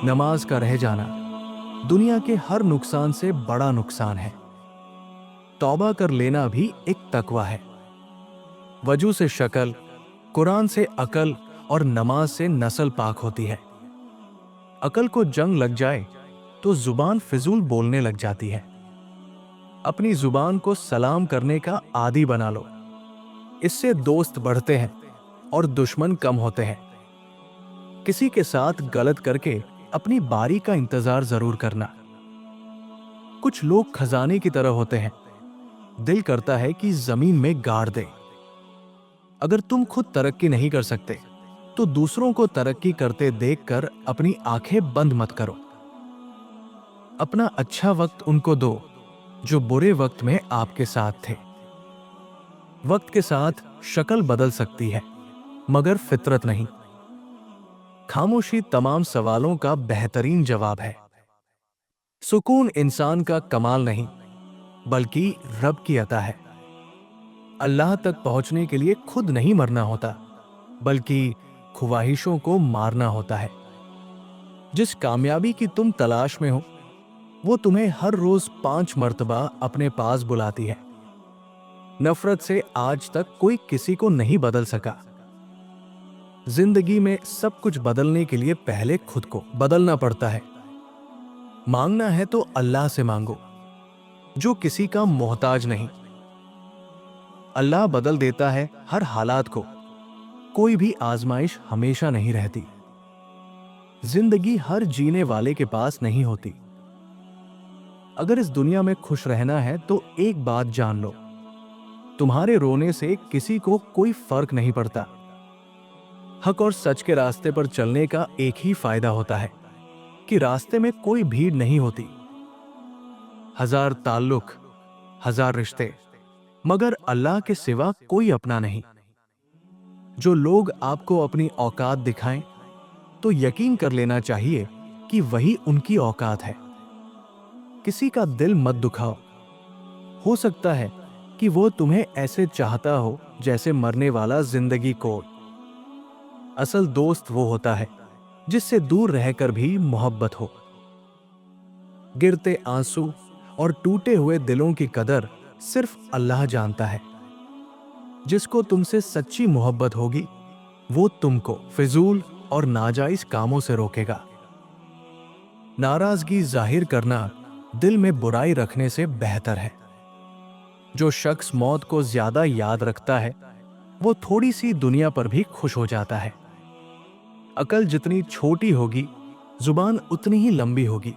नमाज का रह जाना दुनिया के हर नुकसान से बड़ा नुकसान है। तौबा कर लेना भी एक तकवा है। वजू से शक्ल, कुरान से अकल और नमाज से नस्ल पाक होती है। अकल को जंग लग जाए तो जुबान फिजूल बोलने लग जाती है। अपनी जुबान को सलाम करने का आदी बना लो। इससे दोस्त बढ़ते हैं और दुश्मन कम होते हैं। किसी के साथ गलत करके अपनी बारी का इंतजार जरूर करना। कुछ लोग खजाने की तरह होते हैं, दिल करता है कि जमीन में गाड़ दे। अगर तुम खुद तरक्की नहीं कर सकते तो दूसरों को तरक्की करते देखकर अपनी आंखें बंद मत करो। अपना अच्छा वक्त उनको दो जो बुरे वक्त में आपके साथ थे। वक्त के साथ शक्ल बदल सकती है मगर फितरत नहीं। खामोशी तमाम सवालों का बेहतरीन जवाब है। सुकून इंसान का कमाल नहीं बल्कि रब की अता है। अल्लाह तक पहुंचने के लिए खुद नहीं मरना होता बल्कि ख्वाहिशों को मारना होता है। जिस कामयाबी की तुम तलाश में हो वो तुम्हें हर रोज 5 मर्तबा अपने पास बुलाती है। नफरत से आज तक कोई किसी को नहीं बदल सका। जिंदगी में सब कुछ बदलने के लिए पहले खुद को बदलना पड़ता है। मांगना है तो अल्लाह से मांगो जो किसी का मोहताज नहीं। अल्लाह बदल देता है हर हालात को। कोई भी आजमाइश हमेशा नहीं रहती। जिंदगी हर जीने वाले के पास नहीं होती। अगर इस दुनिया में खुश रहना है तो एक बात जान लो, तुम्हारे रोने से किसी को कोई फर्क नहीं पड़ता। हक और सच के रास्ते पर चलने का एक ही फायदा होता है कि रास्ते में कोई भीड़ नहीं होती। हजार ताल्लुक, हजार रिश्ते, मगर अल्लाह के सिवा कोई अपना नहीं। जो लोग आपको अपनी औकात दिखाएं तो यकीन कर लेना चाहिए कि वही उनकी औकात है। किसी का दिल मत दुखाओ। हो सकता है कि वो तुम्हें ऐसे चाहता हो जैसे मरने वाला जिंदगी को। असल दोस्त वो होता है जिससे दूर रहकर भी मोहब्बत हो। गिरते आंसू और टूटे हुए दिलों की कदर सिर्फ अल्लाह जानता है। जिसको तुमसे सच्ची मोहब्बत होगी वो तुमको फिजूल और नाजायज कामों से रोकेगा। नाराजगी जाहिर करना दिल में बुराई रखने से बेहतर है। जो शख्स मौत को ज्यादा याद रखता है वो थोड़ी सी दुनिया पर भी खुश हो जाता है। अकल जितनी छोटी होगी जुबान उतनी ही लंबी होगी,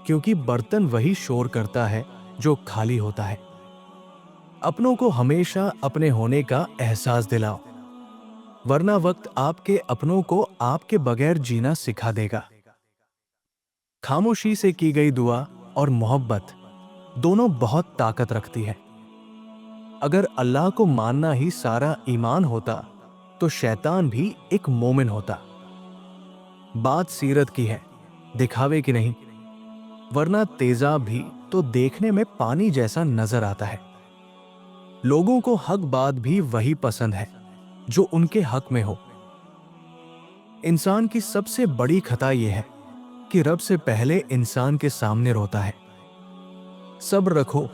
क्योंकि बर्तन वही शोर करता है जो खाली होता है। अपनों को हमेशा अपने होने का एहसास दिलाओ, वरना वक्त आपके अपनों को आपके बगैर जीना सिखा देगा। खामोशी से की गई दुआ और मोहब्बत दोनों बहुत ताकत रखती है। अगर अल्लाह को मानना ही सारा ईमान होता तो शैतान भी एक मोमिन होता। बात सीरत की है, दिखावे की नहीं, वरना तेजाब भी तो देखने में पानी जैसा नजर आता है। लोगों को हक बात भी वही पसंद है जो उनके हक में हो। इंसान की सबसे बड़ी खता यह है कि रब से पहले इंसान के सामने रोता है। सब्र रखो,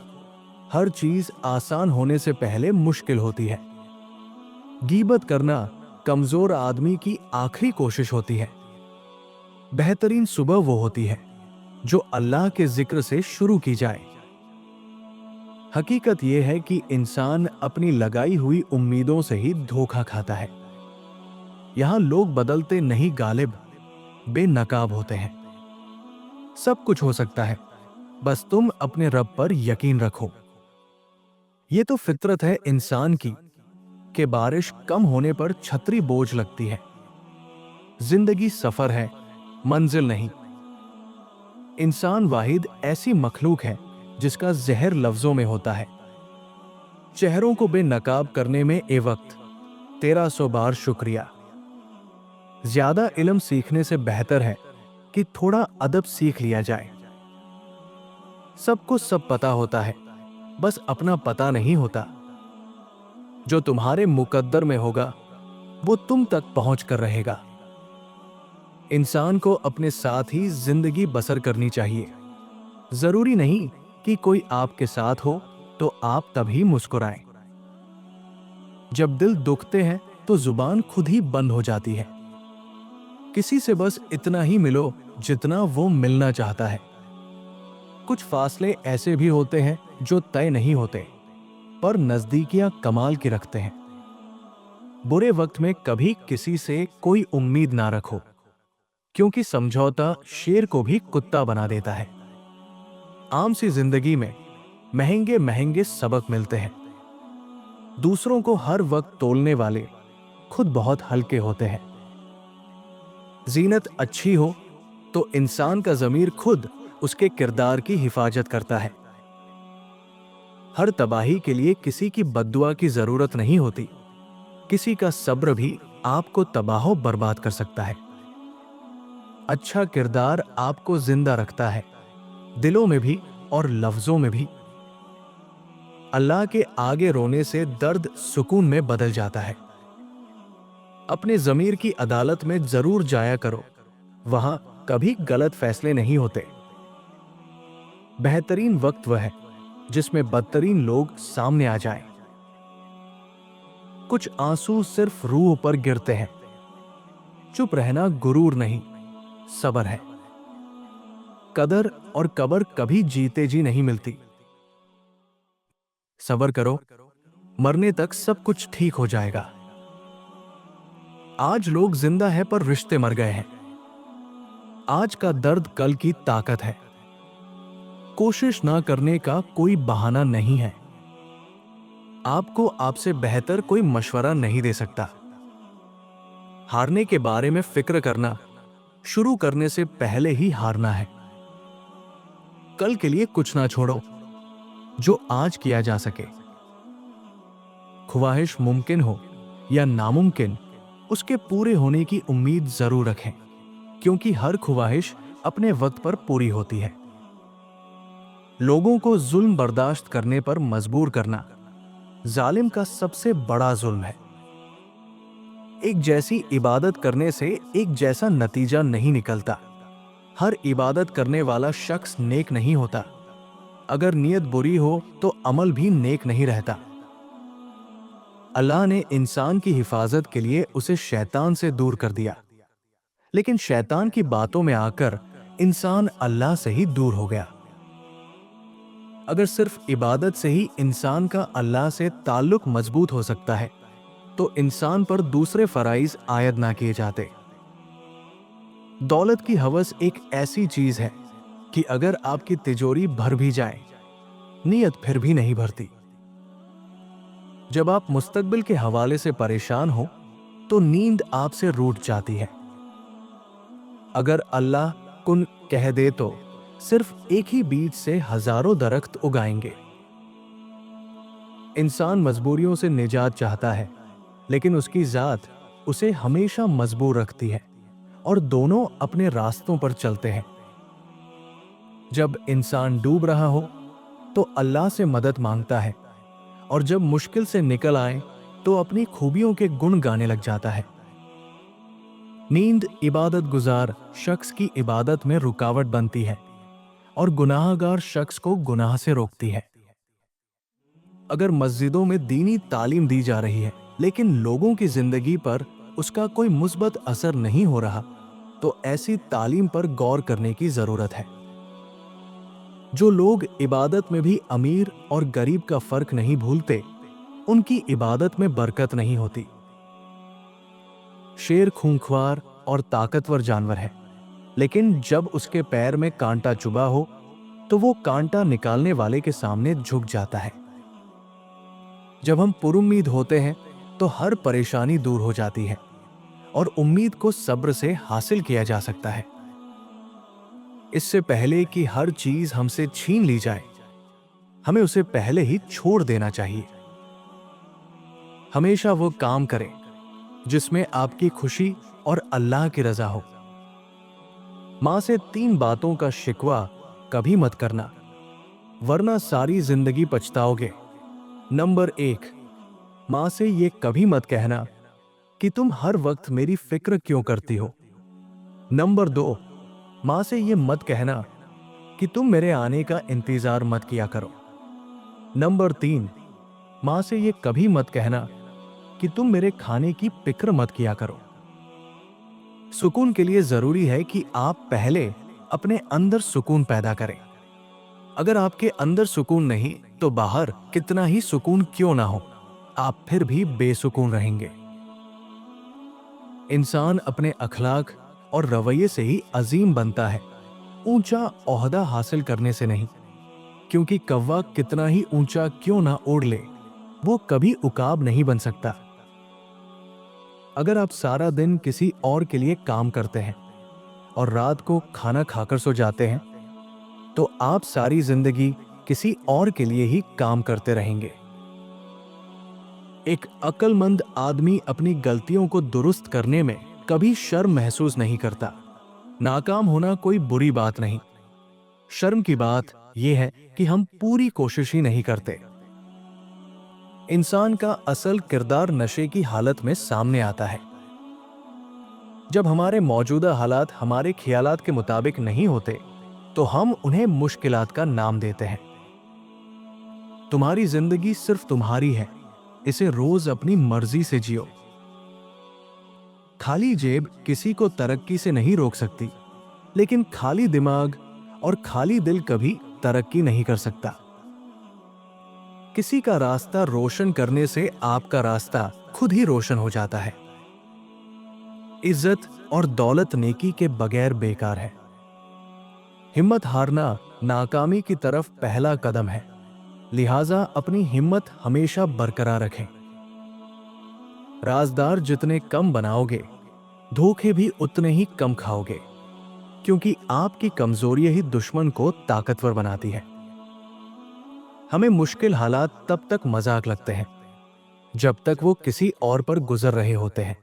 हर चीज आसान होने से पहले मुश्किल होती है। गीबत करना कमजोर आदमी की आखिरी कोशिश होती है। बेहतरीन सुबह वो होती है जो अल्लाह के जिक्र से शुरू की जाए। हकीकत यह है कि इंसान अपनी लगाई हुई उम्मीदों से ही धोखा खाता है। यहां लोग बदलते नहीं गालिब बेनकाब होते हैं। सब कुछ हो सकता है, बस तुम अपने रब पर यकीन रखो। ये तो फितरत है इंसान की कि बारिश कम होने पर छतरी बोझ लगती है। जिंदगी सफर है, मंजिल नहीं। इंसान वाहिद ऐसी मखलूक है जिसका जहर लफ्जों में होता है। चेहरों को बेनकाब करने में ए वक्त 1300 बार शुक्रिया। ज्यादा इल्म सीखने से बेहतर है कि थोड़ा अदब सीख लिया जाए। सबको सब पता होता है, बस अपना पता नहीं होता। जो तुम्हारे मुकद्दर में होगा वो तुम तक पहुंच कर रहेगा। इंसान को अपने साथ ही जिंदगी बसर करनी चाहिए। जरूरी नहीं कि कोई आपके साथ हो तो आप तभी मुस्कुराएं। जब दिल दुखते हैं तो जुबान खुद ही बंद हो जाती है। किसी से बस इतना ही मिलो जितना वो मिलना चाहता है। कुछ फासले ऐसे भी होते हैं जो तय नहीं होते, पर नजदीकियां कमाल की रखते हैं। बुरे वक्त में कभी किसी से कोई उम्मीद ना रखो, क्योंकि समझौता शेर को भी कुत्ता बना देता है। आम सी जिंदगी में महंगे महंगे सबक मिलते हैं। दूसरों को हर वक्त तोलने वाले खुद बहुत हल्के होते हैं। जीनत अच्छी हो तो इंसान का ज़मीर खुद उसके किरदार की हिफाजत करता है। हर तबाही के लिए किसी की बद्दुआ की जरूरत नहीं होती। किसी का सब्र भी आपको तबाह बर्बाद कर सकता है। अच्छा किरदार आपको जिंदा रखता है, दिलों में भी और लफ्जों में भी। अल्लाह के आगे रोने से दर्द सुकून में बदल जाता है। अपने ज़मीर की अदालत में जरूर जाया करो, वहां कभी गलत फैसले नहीं होते। बेहतरीन वक्त वह है जिसमें बदतरीन लोग सामने आ जाएं। कुछ आंसू सिर्फ रूह पर गिरते हैं। चुप रहना गुरूर नहीं, सब्र है। कदर और कबर कभी जीते जी नहीं मिलती। सब्र करो, मरने तक सब कुछ ठीक हो जाएगा। आज लोग जिंदा है पर रिश्ते मर गए हैं। आज का दर्द कल की ताकत है। कोशिश ना करने का कोई बहाना नहीं है। आपको आपसे बेहतर कोई मशवरा नहीं दे सकता। हारने के बारे में फिक्र करना शुरू करने से पहले ही हारना है। कल के लिए कुछ ना छोड़ो जो आज किया जा सके। ख्वाहिश मुमकिन हो या नामुमकिन, उसके पूरे होने की उम्मीद जरूर रखें, क्योंकि हर ख्वाहिश अपने वक्त पर पूरी होती है। लोगों को जुल्म बर्दाश्त करने पर मजबूर करना जालिम का सबसे बड़ा जुल्म है। एक जैसी इबादत करने से एक जैसा नतीजा नहीं निकलता। हर इबादत करने वाला शख्स नेक नहीं होता। अगर नीयत बुरी हो तो अमल भी नेक नहीं रहता। अल्लाह ने इंसान की हिफाजत के लिए उसे शैतान से दूर कर दिया, लेकिन शैतान की बातों में आकर इंसान अल्लाह से ही दूर हो गया। अगर सिर्फ इबादत से ही इंसान का अल्लाह से ताल्लुक मजबूत हो सकता है तो इंसान पर दूसरे फराइज आयद ना किए जाते। दौलत की हवस एक ऐसी चीज है कि अगर आपकी तिजोरी भर भी जाए, नीयत फिर भी नहीं भरती। जब आप मुस्तकबिल के हवाले से परेशान हो तो नींद आपसे रूठ जाती है। अगर अल्लाह कुन कह दे तो सिर्फ एक ही बीज से हजारों दरख्त उगाएंगे। इंसान मजबूरियों से निजात चाहता है, लेकिन उसकी जात उसे हमेशा मजबूर रखती है और दोनों अपने रास्तों पर चलते हैं। जब इंसान डूब रहा हो तो अल्लाह से मदद मांगता है, और जब मुश्किल से निकल आए तो अपनी खूबियों के गुण गाने लग जाता है। नींद इबादत गुजार शख्स की इबादत में रुकावट बनती है और गुनाहगार शख्स को गुनाह से रोकती है। अगर मस्जिदों में दीनी तालीम दी जा रही है लेकिन लोगों की जिंदगी पर उसका कोई मुस्बत असर नहीं हो रहा, तो ऐसी तालीम पर गौर करने की जरूरत है। जो लोग इबादत में भी अमीर और गरीब का फर्क नहीं भूलते, उनकी इबादत में बरकत नहीं होती। शेर खूंखार और ताकतवर जानवर है, लेकिन जब उसके पैर में कांटा चुभा हो तो वो कांटा निकालने वाले के सामने झुक जाता है। जब हम पुरुम्मीद होते हैं तो हर परेशानी दूर हो जाती है और उम्मीद को सब्र से हासिल किया जा सकता है। इससे पहले कि हर चीज हमसे छीन ली जाए, हमें उसे पहले ही छोड़ देना चाहिए। हमेशा वो काम करें जिसमें आपकी खुशी और अल्लाह की रजा हो। मां से 3 बातों का शिकवा कभी मत करना, वरना सारी जिंदगी पछताओगे। नंबर 1, मां से ये कभी मत कहना कि तुम हर वक्त मेरी फिक्र क्यों करती हो। नंबर 2, माँ से ये मत कहना कि तुम मेरे आने का इंतजार मत किया करो। नंबर 3, माँ से ये कभी मत कहना कि तुम मेरे खाने की फिक्र मत किया करो। सुकून के लिए जरूरी है कि आप पहले अपने अंदर सुकून पैदा करें। अगर आपके अंदर सुकून नहीं तो बाहर कितना ही सुकून क्यों ना हो, आप फिर भी बेसुकून रहेंगे। इंसान अपने अखलाक और रवैये से ही अजीम बनता है, ऊंचा ओहदा हासिल करने से नहीं। क्योंकि कौवा कितना ही ऊंचा क्यों ना ओढ़ ले, वो कभी उकाब नहीं बन सकता। अगर आप सारा दिन किसी और के लिए काम करते हैं और रात को खाना खाकर सो जाते हैं, तो आप सारी जिंदगी किसी और के लिए ही काम करते रहेंगे। एक अक्लमंद आदमी अपनी गलतियों को दुरुस्त करने में कभी शर्म महसूस नहीं करता। नाकाम होना कोई बुरी बात नहीं, शर्म की बात यह है कि हम पूरी कोशिश ही नहीं करते। इंसान का असल किरदार नशे की हालत में सामने आता है। जब हमारे मौजूदा हालात हमारे ख्यालात के मुताबिक नहीं होते, तो हम उन्हें मुश्किलात का नाम देते हैं। तुम्हारी जिंदगी सिर्फ तुम्हारी है, इसे रोज अपनी मर्जी से जियो। खाली जेब किसी को तरक्की से नहीं रोक सकती, लेकिन खाली दिमाग और खाली दिल कभी तरक्की नहीं कर सकता। किसी का रास्ता रोशन करने से आपका रास्ता खुद ही रोशन हो जाता है। इज्जत और दौलत नेकी के बगैर बेकार है। हिम्मत हारना नाकामी की तरफ पहला कदम है, लिहाजा अपनी हिम्मत हमेशा बरकरार रखें। राजदार जितने कम बनाओगे, धोखे भी उतने ही कम खाओगे, क्योंकि आपकी कमजोरी ही दुश्मन को ताकतवर बनाती है। हमें मुश्किल हालात तब तक मजाक लगते हैं जब तक वो किसी और पर गुजर रहे होते हैं।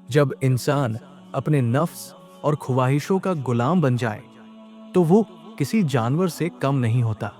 जब इंसान अपने नफ्स और ख्वाहिशों का गुलाम बन जाए, तो वो किसी जानवर से कम नहीं होता।